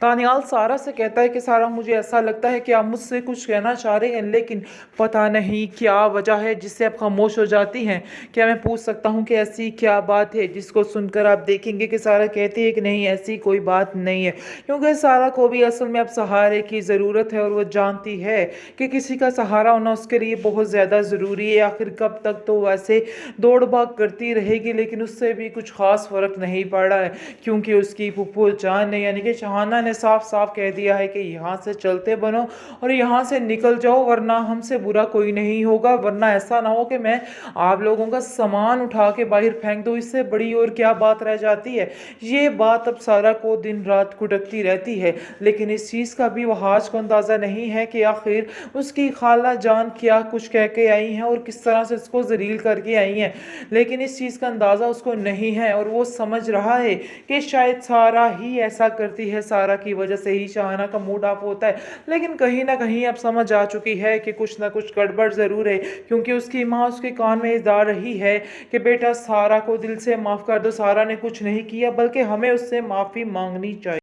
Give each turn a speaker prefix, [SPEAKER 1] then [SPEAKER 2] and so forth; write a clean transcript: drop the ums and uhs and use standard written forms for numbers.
[SPEAKER 1] तानियाल सारा से कहता है कि सारा, मुझे ऐसा लगता है कि आप मुझसे कुछ कहना चाह रहे हैं, लेकिन पता नहीं क्या वजह है जिससे आप खामोश हो जाती हैं। क्या मैं पूछ सकता हूँ कि ऐसी क्या बात है? जिसको सुनकर आप देखेंगे कि सारा कहती है कि नहीं, ऐसी कोई बात नहीं है। क्योंकि सारा को भी असल में अब सहारे की ज़रूरत है और वो जानती है कि किसी का सहारा होना उसके लिए बहुत ज़्यादा ज़रूरी है। आखिर कब तक तो वैसे दौड़ भाग करती रहेगी, लेकिन उससे भी कुछ ख़ास फ़र्क नहीं पड़ रहा है, क्योंकि उसकी फूफो जान ने यानी कि शहाना ने साफ साफ कह दिया है कि यहाँ से चलते बनो और यहाँ से निकल जाओ, वरना हमसे बुरा कोई नहीं होगा। वरना ऐसा ना हो कि मैं आप लोगों का सामान उठा के बाहर फेंक दूँ, इससे बड़ी और क्या बात रह जाती है। ये बात अब सारा को दिन रात खुटकती रहती है, लेकिन इस चीज़ का भी वहाज को अंदाज़ा नहीं है कि आखिर उसकी खाला जान क्या कुछ कह के आई हैं और किस तरह से उसको जलील करके आई हैं। लेकिन इस चीज़ का अंदाज़ा उसको नहीं है और वो समझ रहा है कि शायद सारा ही ऐसा करती है, सारा की वजह से ही शाहाना का मूड ऑफ होता है। लेकिन कहीं ना कहीं अब समझ आ चुकी है कि कुछ ना कुछ गड़बड़ ज़रूर है, क्योंकि उसकी माँ उसके कान में डाल रही है कि बेटा सारा को दिल से माफ़ कर दो, सारा ने कुछ नहीं किया, बल्कि हमें उससे माफ़ी मांगनी चाहिए।